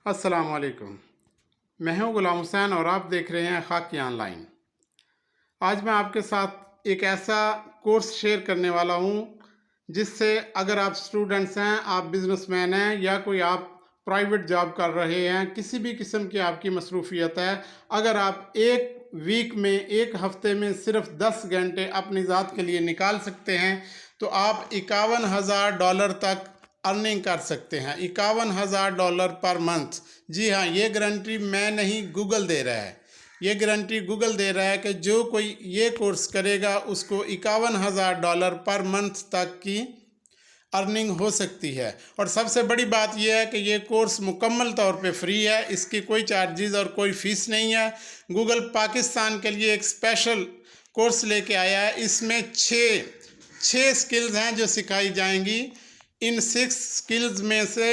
अस्सलाम वालेकुम। मैं हूं गुलाम हुसैन और आप देख रहे हैं खाकी ऑनलाइन। आज मैं आपके साथ एक ऐसा कोर्स शेयर करने वाला हूं जिससे अगर आप स्टूडेंट्स हैं, आप बिजनेसमैन हैं या कोई आप प्राइवेट जॉब कर रहे हैं, किसी भी किस्म की आपकी मसरूफियत है, अगर आप एक वीक में, एक हफ्ते में सिर्फ 10 घंटे अपनी ज़ात के लिए निकाल सकते हैं तो आप $51,000 तक अर्निंग कर सकते हैं। $51,000 पर मंथ। जी हाँ, ये गारंटी मैं नहीं, गूगल दे रहा है। ये गारंटी गूगल दे रहा है कि जो कोई ये कोर्स करेगा उसको $51,000 पर मंथ तक की अर्निंग हो सकती है। और सबसे बड़ी बात यह है कि ये कोर्स मुकम्मल तौर पे फ्री है, इसकी कोई चार्जेस और कोई फ़ीस नहीं है। गूगल पाकिस्तान के लिए एक स्पेशल कोर्स लेके आया है। इसमें छः स्किल्स हैं जो सिखाई जाएंगी। इन 6 स्किल्स में से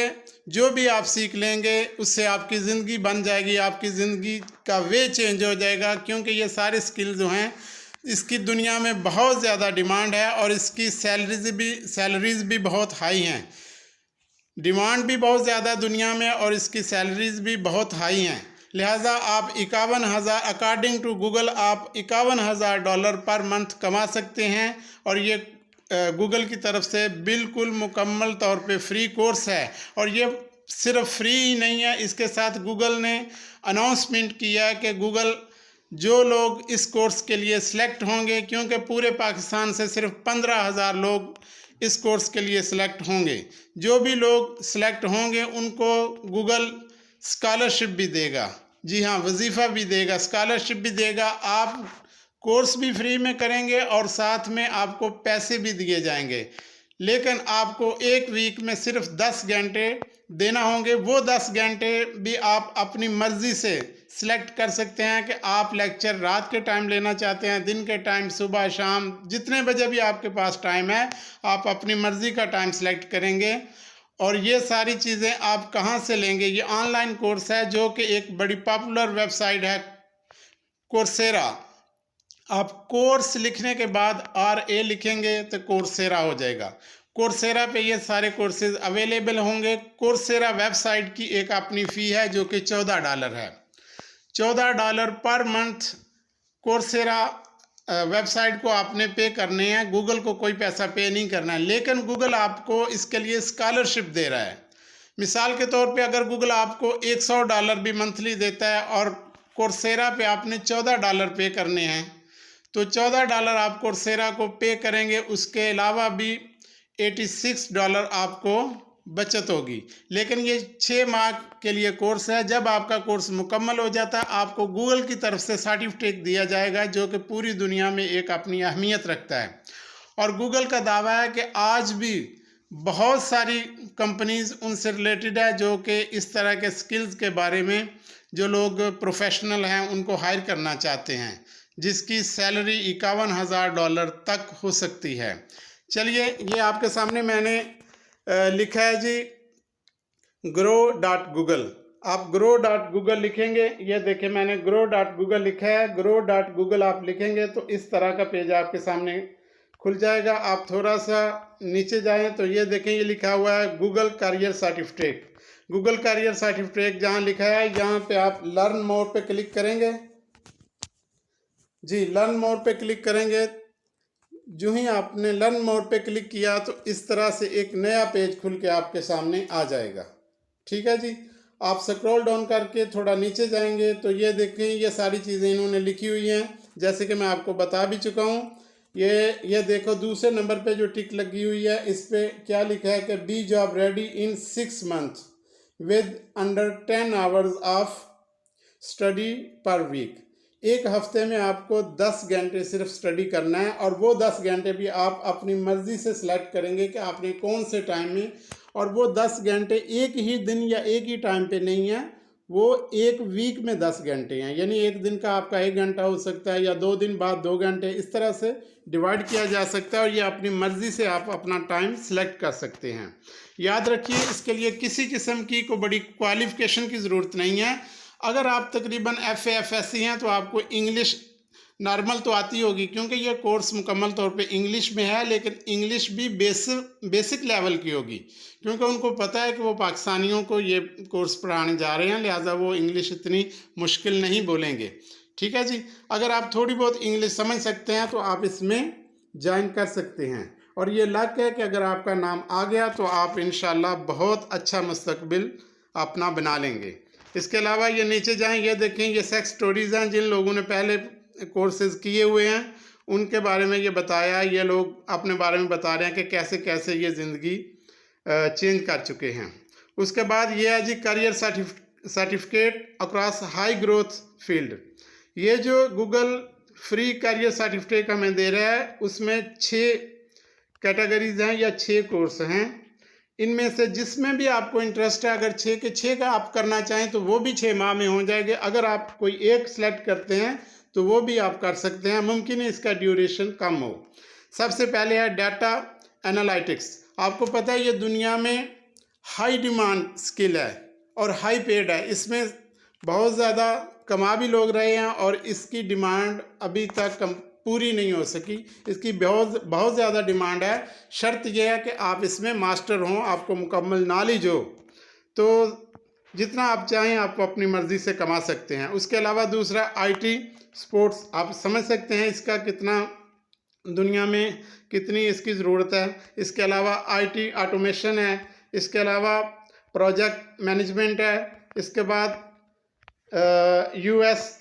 जो भी आप सीख लेंगे उससे आपकी ज़िंदगी बन जाएगी, आपकी ज़िंदगी का वे चेंज हो जाएगा। क्योंकि ये सारे स्किल जो हैं इसकी दुनिया में बहुत ज़्यादा डिमांड है और इसकी सैलरीज़ भी बहुत हाई हैं। डिमांड भी बहुत ज़्यादा दुनिया में और इसकी सैलरीज़ भी बहुत हाई हैं। लिहाजा आप 51,000 अकॉर्डिंग टू गूगल आप $51,000 पर मंथ कमा सकते हैं। और ये गूगल की तरफ से बिल्कुल मुकम्मल तौर पे फ्री कोर्स है। और ये सिर्फ फ्री ही नहीं है, इसके साथ गूगल ने अनाउंसमेंट किया कि गूगल जो लोग इस कोर्स के लिए सिलेक्ट होंगे, क्योंकि पूरे पाकिस्तान से सिर्फ 15,000 लोग इस कोर्स के लिए सिलेक्ट होंगे, जो भी लोग सिलेक्ट होंगे उनको गूगल स्कॉलरशिप भी देगा। जी हाँ, वजीफ़ा भी देगा, स्कॉलरशिप भी देगा। आप कोर्स भी फ्री में करेंगे और साथ में आपको पैसे भी दिए जाएंगे। लेकिन आपको एक वीक में सिर्फ 10 घंटे देना होंगे। वो 10 घंटे भी आप अपनी मर्ज़ी से सिलेक्ट कर सकते हैं कि आप लेक्चर रात के टाइम लेना चाहते हैं, दिन के टाइम, सुबह शाम, जितने बजे भी आपके पास टाइम है आप अपनी मर्ज़ी का टाइम सेलेक्ट करेंगे। और ये सारी चीज़ें आप कहाँ से लेंगे? ये ऑनलाइन कोर्स है जो कि एक बड़ी पॉपुलर वेबसाइट है कोर्सेरा। आप कोर्स लिखने के बाद RA लिखेंगे तो कोर्सेरा हो जाएगा। कोर्सेरा पे ये सारे कोर्सेज अवेलेबल होंगे। कोर्सेरा वेबसाइट की एक अपनी फ़ी है जो कि $14 है। $14 पर मंथ कोर्सेरा वेबसाइट को आपने पे करने हैं। गूगल को कोई पैसा पे नहीं करना है, लेकिन गूगल आपको इसके लिए स्कॉलरशिप दे रहा है। मिसाल के तौर पे अगर गूगल आपको $100 भी मंथली देता है और कोर्सेरा पे आपने $14 पे करने हैं तो $14 आप कोर्सेरा को पे करेंगे। उसके अलावा भी $86 आपको बचत होगी। लेकिन ये 6 माह के लिए कोर्स है। जब आपका कोर्स मुकम्मल हो जाता है आपको गूगल की तरफ से सर्टिफिकेट दिया जाएगा जो कि पूरी दुनिया में एक अपनी अहमियत रखता है। और गूगल का दावा है कि आज भी बहुत सारी कंपनीज उनसे रिलेटेड है जो कि इस तरह के स्किल्स के बारे में जो लोग प्रोफेशनल हैं उनको हायर करना चाहते हैं, जिसकी सैलरी $51,000 तक हो सकती है। चलिए, ये आपके सामने मैंने लिखा है जी grow.google। आप grow.google लिखेंगे, ये देखिए मैंने grow.google लिखा है। grow.google आप लिखेंगे तो इस तरह का पेज आपके सामने खुल जाएगा। आप थोड़ा सा नीचे जाएं तो ये देखें, ये लिखा हुआ है Google career certificate. Google career certificate जहाँ लिखा है यहाँ पे आप लर्न मोर पे क्लिक करेंगे। जी, लर्न मोर पे क्लिक करेंगे। जो ही आपने लर्न मोर पे क्लिक किया तो इस तरह से एक नया पेज खुल के आपके सामने आ जाएगा। ठीक है जी, आप स्क्रॉल डाउन करके थोड़ा नीचे जाएंगे तो ये देखें, ये सारी चीज़ें इन्होंने लिखी हुई हैं जैसे कि मैं आपको बता भी चुका हूँ। ये देखो दूसरे नंबर पे जो टिक लगी हुई है इस पे क्या लिखा है कि be job ready in 6 months with under 10 hours of study per week. एक हफ्ते में आपको 10 घंटे सिर्फ स्टडी करना है और वो 10 घंटे भी आप अपनी मर्ज़ी से सिलेक्ट करेंगे कि आपने कौन से टाइम में। और वो 10 घंटे एक ही दिन या एक ही टाइम पे नहीं है, वो एक वीक में 10 घंटे हैं। यानी एक दिन का आपका 1 घंटा हो सकता है या 2 दिन बाद 2 घंटे, इस तरह से डिवाइड किया जा सकता है। और ये अपनी मर्ज़ी से आप अपना टाइम सेलेक्ट कर सकते हैं। याद रखिए, इसके लिए किसी किस्म की कोई बड़ी क्वालिफ़िकेशन की ज़रूरत नहीं है। अगर आप तकरीबन FA FSC हैं तो आपको इंग्लिश नॉर्मल तो आती होगी, क्योंकि ये कोर्स मुकम्मल तौर पे इंग्लिश में है, लेकिन इंग्लिश भी बेसिक लेवल की होगी, क्योंकि उनको पता है कि वो पाकिस्तानियों को ये कोर्स पढ़ाने जा रहे हैं, लिहाजा वो इंग्लिश इतनी मुश्किल नहीं बोलेंगे। ठीक है जी। अगर आप थोड़ी बहुत इंग्लिश समझ सकते हैं तो आप इसमें ज्वाइन कर सकते हैं, और ये लक है कि अगर आपका नाम आ गया तो आप इंशाल्लाह बहुत अच्छा मुस्तकबिल अपना बना लेंगे। इसके अलावा ये नीचे जाएं, ये देखें, ये सेक्स स्टोरीज़ हैं। जिन लोगों ने पहले कोर्सेज किए हुए हैं उनके बारे में ये बताया, ये लोग अपने बारे में बता रहे हैं कि कैसे कैसे ये ज़िंदगी चेंज कर चुके हैं। उसके बाद ये है जी career certificate across high growth field. ये जो गूगल फ्री करियर सर्टिफिकेट हमें दे रहा है उसमें 6 कैटेगरीज हैं या 6 कोर्स हैं। इनमें से जिसमें भी आपको इंटरेस्ट है, अगर 6 के 6 का आप करना चाहें तो वो भी 6 माह में हो जाएंगे। अगर आप कोई एक सेलेक्ट करते हैं तो वो भी आप कर सकते हैं, मुमकिन है इसका ड्यूरेशन कम हो। सबसे पहले है डाटा एनालिटिक्स। आपको पता है ये दुनिया में हाई डिमांड स्किल है और हाई पेड है। इसमें बहुत ज़्यादा कमा भी लोग रहे हैं और इसकी डिमांड अभी तक पूरी नहीं हो सकी। इसकी बहुत ज़्यादा डिमांड है। शर्त यह है कि आप इसमें मास्टर हों, आपको मुकम्मल नॉलेज हो, तो जितना आप चाहें आप अपनी मर्ज़ी से कमा सकते हैं। उसके अलावा दूसरा आईटी स्पोर्ट्स, आप समझ सकते हैं इसका कितना दुनिया में कितनी इसकी ज़रूरत है। इसके अलावा आईटी ऑटोमेशन है, इसके अलावा प्रोजेक्ट मैनेजमेंट है, इसके बाद यूएक्स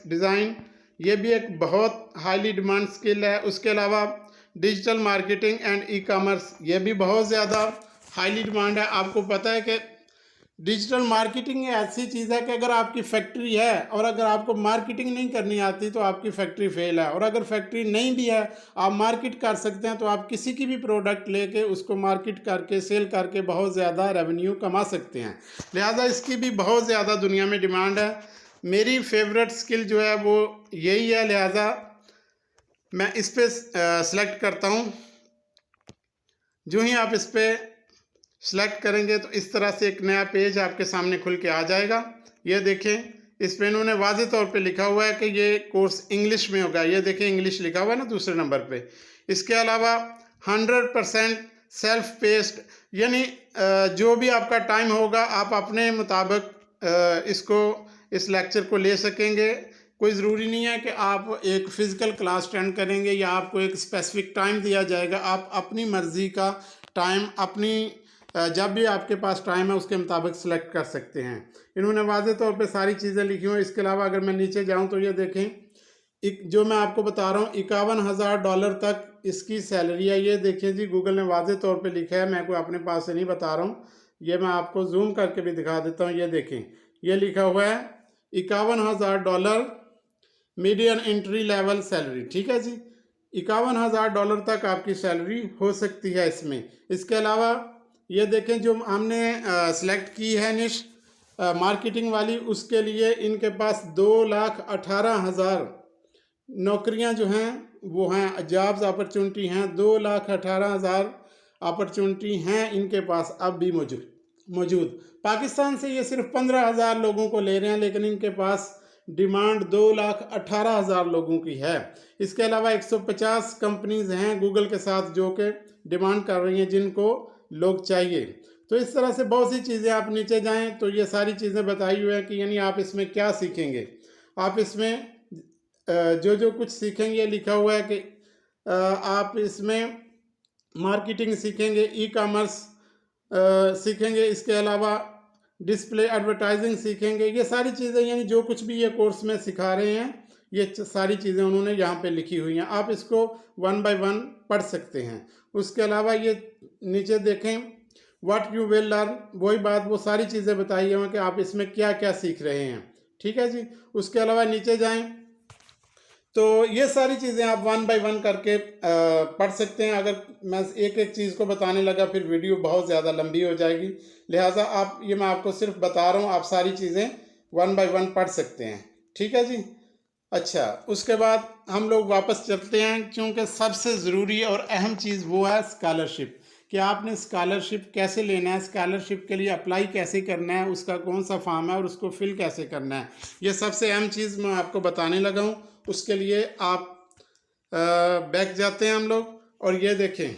डिज़ाइन, ये भी एक बहुत हाईली डिमांड स्किल है। उसके अलावा digital marketing and e commerce, ये भी बहुत ज़्यादा हाईली डिमांड है। आपको पता है कि डिजिटल मार्केटिंग ऐसी चीज़ है कि अगर आपकी फैक्ट्री है और अगर आपको मार्केटिंग नहीं करनी आती तो आपकी फैक्ट्री फेल है, और अगर फैक्ट्री नहीं भी है आप मार्केट कर सकते हैं तो आप किसी की भी प्रोडक्ट लेके उसको मार्केट करके सेल करके बहुत ज़्यादा रेवेन्यू कमा सकते हैं। लिहाजा इसकी भी बहुत ज़्यादा दुनिया में डिमांड है। मेरी फेवरेट स्किल जो है वो यही है, लिहाजा मैं इस पर सेलेक्ट करता हूँ। जो ही आप इस पर सेलेक्ट करेंगे तो इस तरह से एक नया पेज आपके सामने खुल के आ जाएगा। ये देखें, इस पे इन्होंने वाज़ेह तौर पे लिखा हुआ है कि ये कोर्स इंग्लिश में होगा। ये देखें इंग्लिश लिखा हुआ है ना दूसरे नंबर पे। इसके अलावा 100% सेल्फ पेस्ड, यानी जो भी आपका टाइम होगा आप अपने मुताबिक इस लेक्चर को ले सकेंगे। कोई ज़रूरी नहीं है कि आप एक फ़िज़िकल क्लास अटेंड करेंगे या आपको एक स्पेसिफिक टाइम दिया जाएगा। आप अपनी मर्ज़ी का टाइम जब भी आपके पास टाइम है उसके मुताबिक सेलेक्ट कर सकते हैं। इन्होंने वाज़ेह तौर पे सारी चीज़ें लिखी हुई हैं। इसके अलावा अगर मैं नीचे जाऊं तो ये देखें, जो मैं आपको बता रहा हूँ $51,000 तक इसकी सैलरी है। ये देखें जी, गूगल ने वाज़ेह तौर पे लिखा है, मैं कोई अपने पास से नहीं बता रहा हूँ। ये मैं आपको जूम करके भी दिखा देता हूँ। ये देखें, ये लिखा हुआ है $51,000 मीडियन एंट्री लेवल सैलरी। ठीक है जी, $51,000 तक आपकी सैलरी हो सकती है इसमें। इसके अलावा ये देखें, जो हमने सेलेक्ट की है निश मार्केटिंग वाली, उसके लिए इनके पास 2,18,000 नौकरियां जो हैं वो हैं, जॉब्स अपॉर्चुनिटी हैं। 2,18,000 अपॉर्चुनिटी हैं इनके पास अब भी मौजूद। पाकिस्तान से ये सिर्फ 15,000 लोगों को ले रहे हैं, लेकिन इनके पास डिमांड 2,18,000 लोगों की है। इसके अलावा 150 कंपनीज हैं गूगल के साथ जो कि डिमांड कर रही हैं जिनको लोग चाहिए। तो इस तरह से बहुत सी चीज़ें, आप नीचे जाएं तो ये सारी चीज़ें बताई हुई हैं कि यानी आप इसमें क्या सीखेंगे। आप इसमें जो कुछ सीखेंगे लिखा हुआ है कि आप इसमें मार्केटिंग सीखेंगे, ई कॉमर्स सीखेंगे, इसके अलावा डिस्प्ले एडवर्टाइजिंग सीखेंगे। ये सारी चीज़ें यानी जो कुछ भी ये कोर्स में सिखा रहे हैं ये सारी चीज़ें उन्होंने यहाँ पे लिखी हुई हैं। आप इसको 1 बाय 1 पढ़ सकते हैं। उसके अलावा ये नीचे देखें, व्हाट यू विल लर्न, वही बात, वो सारी चीज़ें बताई हैं कि आप इसमें क्या क्या सीख रहे हैं। ठीक है जी। उसके अलावा नीचे जाएं तो ये सारी चीज़ें आप 1 बाय 1 करके पढ़ सकते हैं। अगर मैं एक एक चीज़ को बताने लगा फिर वीडियो बहुत ज़्यादा लंबी हो जाएगी, लिहाजा मैं आपको सिर्फ बता रहा हूँ, आप सारी चीज़ें 1 बाय 1 पढ़ सकते हैं। ठीक है जी। अच्छा, उसके बाद हम लोग वापस चलते हैं, क्योंकि सबसे ज़रूरी और अहम चीज़ वो है स्कॉलरशिप, कि आपने स्कॉलरशिप कैसे लेना है, स्कॉलरशिप के लिए अप्लाई कैसे करना है, उसका कौन सा फॉर्म है और उसको फिल कैसे करना है। ये सबसे अहम चीज़ मैं आपको बताने लगा हूँ। उसके लिए आप बैक जाते हैं हम लोग, और ये देखें,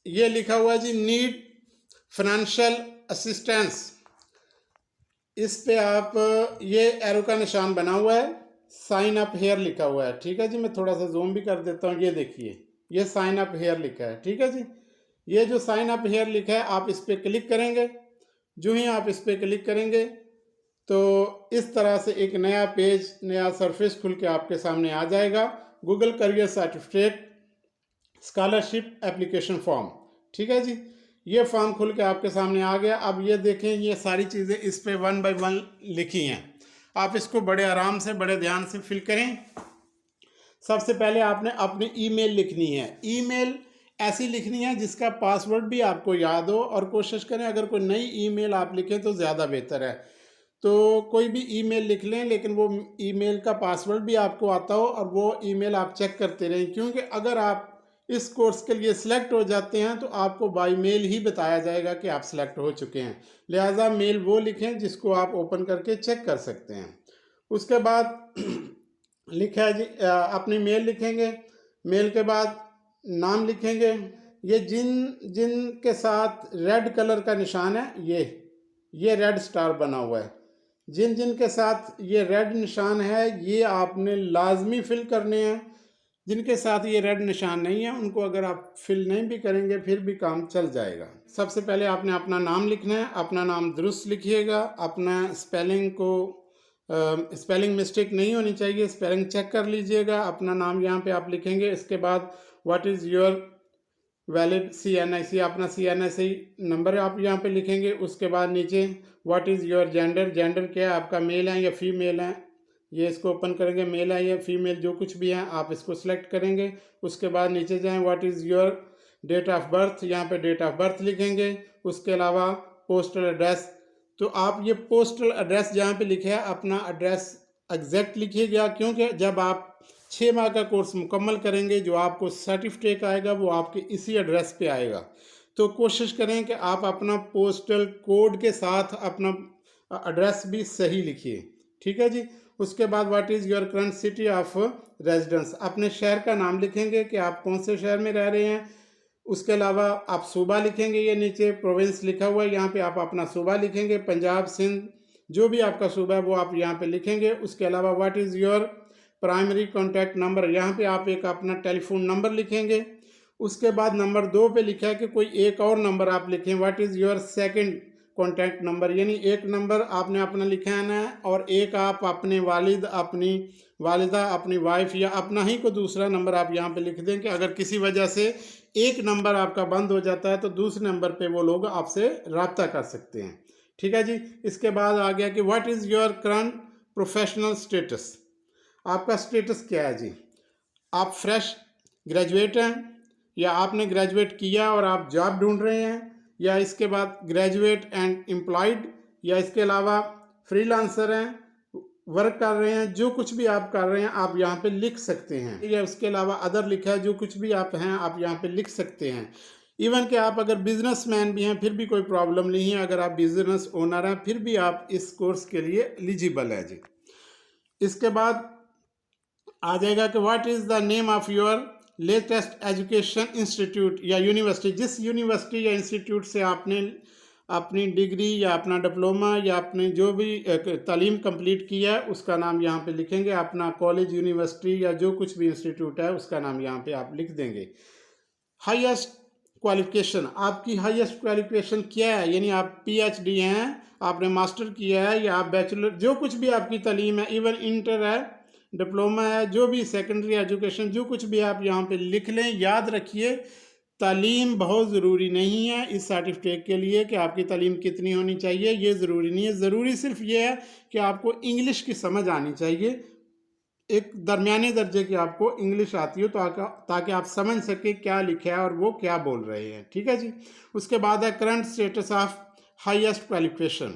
ये लिखा हुआ है जी नीड फाइनेंशियल असिस्टेंस। इस पे आप, ये एरो का निशान बना हुआ है, साइन अप हेयर लिखा हुआ है। ठीक है जी, मैं थोड़ा सा जूम भी कर देता हूँ। ये देखिए, ये साइन अप हेयर लिखा है। ठीक है जी, ये जो साइन अप हेयर लिखा है, आप इस पर क्लिक करेंगे। जो ही आप इस पर क्लिक करेंगे तो इस तरह से एक नया पेज, नया सरफेस खुल के आपके सामने आ जाएगा। Google career certificate scholarship application form. ठीक है जी, ये फॉर्म खुल के आपके सामने आ गया। अब ये देखें, ये सारी चीज़ें इस पे 1 बाय 1 लिखी हैं। आप इसको बड़े आराम से, बड़े ध्यान से फिल करें। सबसे पहले आपने अपनी ईमेल लिखनी है। ईमेल ऐसी लिखनी है जिसका पासवर्ड भी आपको याद हो, और कोशिश करें अगर कोई नई ईमेल आप लिखें तो ज़्यादा बेहतर है। तो कोई भी ईमेल लिख लें, लेकिन वो ईमेल का पासवर्ड भी आपको आता हो, और वो ईमेल आप चेक करते रहें, क्योंकि अगर आप इस कोर्स के लिए सिलेक्ट हो जाते हैं तो आपको बाय मेल ही बताया जाएगा कि आप सिलेक्ट हो चुके हैं। लिहाजा मेल वो लिखें जिसको आप ओपन करके चेक कर सकते हैं। उसके बाद लिखा है जी, अपनी मेल लिखेंगे। मेल के बाद नाम लिखेंगे। ये जिन के साथ रेड कलर का निशान है, ये रेड स्टार बना हुआ है, जिन के साथ ये रेड निशान है, ये आपने लाजमी फिल करने हैं। जिनके साथ ये रेड निशान नहीं है, उनको अगर आप फिल नहीं भी करेंगे फिर भी काम चल जाएगा। सबसे पहले आपने अपना नाम लिखना है। अपना नाम दुरुस्त लिखिएगा। अपना स्पेलिंग को स्पेलिंग मिस्टेक नहीं होनी चाहिए, स्पेलिंग चेक कर लीजिएगा। अपना नाम यहाँ पे आप लिखेंगे। इसके बाद what is your valid CNIC, अपना CNIC नंबर आप यहाँ पे लिखेंगे। उसके बाद नीचे what is your gender, gender क्या है आपका, मेल है या फीमेल है, ये इसको ओपन करेंगे। मेल है या फीमेल, जो कुछ भी है आप इसको सिलेक्ट करेंगे। उसके बाद नीचे जाएं, what is your date of birth, यहाँ पे डेट ऑफ बर्थ लिखेंगे। उसके अलावा पोस्टल एड्रेस, तो आप ये पोस्टल एड्रेस जहाँ पे लिखे है, अपना एड्रेस एग्जैक्ट लिखिएगा, क्योंकि जब आप 6 माह का कोर्स मुकम्मल करेंगे, जो आपको सर्टिफिकेट आएगा वो आपके इसी एड्रेस पे आएगा। तो कोशिश करें कि आप अपना पोस्टल कोड के साथ अपना एड्रेस भी सही लिखिए। ठीक है जी। उसके बाद what is your current city of residence, अपने शहर का नाम लिखेंगे कि आप कौन से शहर में रह रहे हैं। उसके अलावा आप सूबा लिखेंगे। ये नीचे प्रोविंस लिखा हुआ है, यहाँ पे आप अपना सूबा लिखेंगे। पंजाब, सिंध, जो भी आपका सूबा है वो आप यहाँ पे लिखेंगे। उसके अलावा what is your primary contact number, यहाँ पे आप एक अपना टेलीफोन नंबर लिखेंगे। उसके बाद नंबर 2 पे लिखा है कि कोई एक और नंबर आप लिखें। What is your second contact number, यानी एक नंबर आपने अपना लिखा है ना, और एक आप अपने वालिद, अपनी वालिदा, अपनी वाइफ या अपना ही को दूसरा नंबर आप यहाँ पे लिख दें कि अगर किसी वजह से एक नंबर आपका बंद हो जाता है तो दूसरे नंबर पे वो लोग आपसे रब्ता कर सकते हैं। ठीक है जी। इसके बाद आ गया कि what is your current professional status, आपका स्टेटस क्या है जी। आप फ्रेश ग्रेजुएट हैं, या आपने ग्रेजुएट किया और आप जॉब ढूंढ रहे हैं, या इसके बाद ग्रेजुएट एंड एम्प्लॉयड, या इसके अलावा फ्रीलांसर हैं, वर्क कर रहे हैं। जो कुछ भी आप कर रहे हैं आप यहाँ पे लिख सकते हैं, या उसके अलावा अदर लिखा है, जो कुछ भी आप हैं आप यहाँ पे लिख सकते हैं। इवन कि आप अगर बिजनेसमैन भी हैं फिर भी कोई प्रॉब्लम नहीं है, अगर आप बिजनेस ओनर हैं फिर भी आप इस कोर्स के लिए एलिजिबल है जी। इसके बाद आ जाएगा कि what is the name of your latest education institute या यूनिवर्सिटी, जिस यूनिवर्सिटी या इंस्टीट्यूट से आपने अपनी डिग्री या अपना डिप्लोमा या अपने जो भी तालीम कंप्लीट किया है उसका नाम यहाँ पे लिखेंगे। अपना कॉलेज, यूनिवर्सिटी या जो कुछ भी इंस्टीट्यूट है उसका नाम यहाँ पे आप लिख देंगे। हाईएस्ट क्वालिफिकेशन, आपकी हाईएस्ट क्वालिफिकेशन क्या है, यानी आप PhD हैं, आपने मास्टर किया है, या आप बैचलर, जो कुछ भी आपकी तालीम है, इवन इंटर है, डिप्लोमा है, जो भी सेकेंडरी एजुकेशन, जो कुछ भी आप यहाँ पे लिख लें। याद रखिए तालीम बहुत ज़रूरी नहीं है इस सर्टिफिकेट के लिए कि आपकी तालीम कितनी होनी चाहिए, ये ज़रूरी नहीं है। ज़रूरी सिर्फ ये है कि आपको इंग्लिश की समझ आनी चाहिए, एक दरमियाने दर्जे की आपको इंग्लिश आती हो ताकि आप समझ सके क्या लिखा है और वो क्या बोल रहे हैं। ठीक है जी। उसके बाद है current status of highest qualification,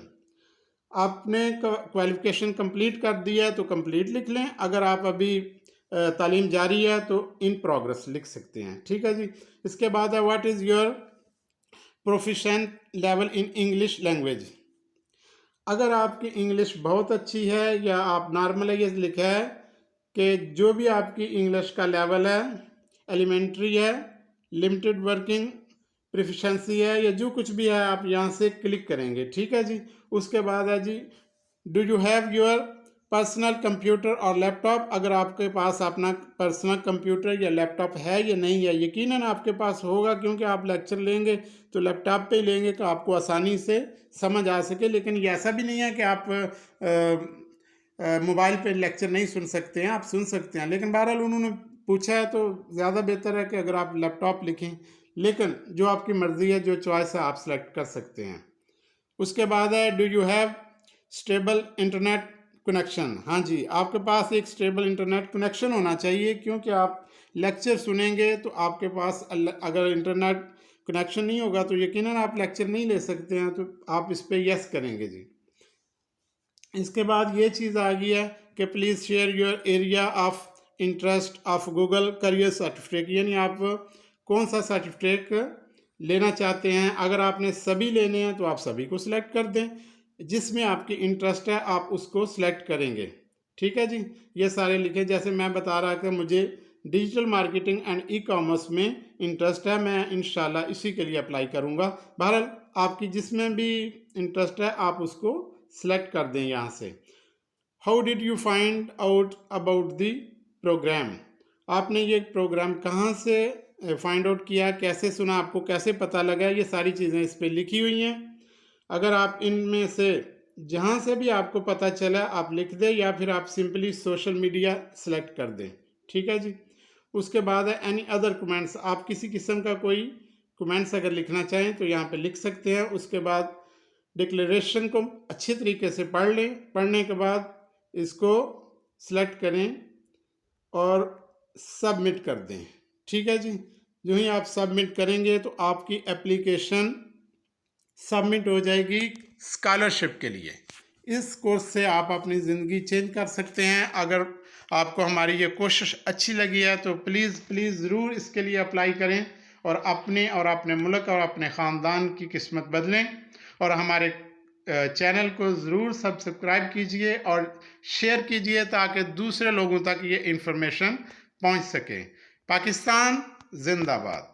आपने क्वालिफिकेशन कंप्लीट कर दिया है तो कंप्लीट लिख लें। अगर आप अभी तालीम जारी है तो इन प्रोग्रेस लिख सकते हैं। ठीक है जी। इसके बाद है what is your proficient level in English language. अगर आपकी इंग्लिश बहुत अच्छी है या आप नॉर्मल है, ये लिखा है कि जो भी आपकी इंग्लिश का लेवल है, एलिमेंट्री है, लिमिटेड वर्किंग प्रोफिशेंसी है, या जो कुछ भी है आप यहाँ से क्लिक करेंगे। ठीक है जी। उसके बाद है जी do you have your personal computer और लैपटॉप। अगर आपके पास अपना पर्सनल कंप्यूटर या लैपटॉप है या नहीं है, यकीनन आपके पास होगा, क्योंकि आप लेक्चर लेंगे तो लैपटॉप पे ही लेंगे तो आपको आसानी से समझ आ सके। लेकिन ये ऐसा भी नहीं है कि आप मोबाइल पे लेक्चर नहीं सुन सकते हैं, आप सुन सकते हैं। लेकिन बहरहाल उन्होंने पूछा है तो ज़्यादा बेहतर है कि अगर आप लैपटॉप लिखें, लेकिन जो आपकी मर्ज़ी है, जो चॉइस है आप सेलेक्ट कर सकते हैं। उसके बाद है do you have stable internet connection. हाँ जी, आपके पास एक स्टेबल इंटरनेट कनेक्शन होना चाहिए, क्योंकि आप लेक्चर सुनेंगे तो आपके पास अगर इंटरनेट कनेक्शन नहीं होगा तो यकीनन आप लेक्चर नहीं ले सकते हैं। तो आप इस पर यस करेंगे जी। इसके बाद ये चीज़ आ गई है कि please share your area of interest of Google career certificate, यानी आप कौन सा सर्टिफिकेट लेना चाहते हैं। अगर आपने सभी लेने हैं तो आप सभी को सिलेक्ट कर दें, जिसमें आपकी इंटरेस्ट है आप उसको सिलेक्ट करेंगे। ठीक है जी। ये सारे लिखे, जैसे मैं बता रहा कि मुझे digital marketing and e commerce में इंटरेस्ट है, मैं इंशाल्लाह इसी के लिए अप्लाई करूँगा। बहरहाल आपकी जिसमें भी इंटरेस्ट है आप उसको सिलेक्ट कर दें यहाँ से। How did you find out about the programme. आपने ये प्रोग्राम कहाँ से फाइंड आउट किया, कैसे सुना, आपको कैसे पता लगा, ये सारी चीज़ें इस पर लिखी हुई हैं। अगर आप इनमें से जहाँ से भी आपको पता चला आप लिख दें, या फिर आप सिंपली सोशल मीडिया सेलेक्ट कर दें। ठीक है जी। उसके बाद है एनी अदर कमेंट्स। आप किसी किस्म का कोई कमेंट्स अगर लिखना चाहें तो यहाँ पे लिख सकते हैं। उसके बाद डिक्लेरेशन को अच्छी तरीके से पढ़ लें, पढ़ने के बाद इसको सिलेक्ट करें और सबमिट कर दें। ठीक है जी। जो ही आप सबमिट करेंगे तो आपकी एप्लीकेशन सबमिट हो जाएगी स्कॉलरशिप के लिए। इस कोर्स से आप अपनी ज़िंदगी चेंज कर सकते हैं। अगर आपको हमारी ये कोशिश अच्छी लगी है तो प्लीज़ ज़रूर इसके लिए अप्लाई करें और अपने मुल्क और अपने ख़ानदान की किस्मत बदलें। और हमारे चैनल को ज़रूर सब्सक्राइब कीजिए और शेयर कीजिए ताकि दूसरे लोगों तक ये इन्फॉर्मेशन पहुंच सके। पाकिस्तान जिंदाबाद।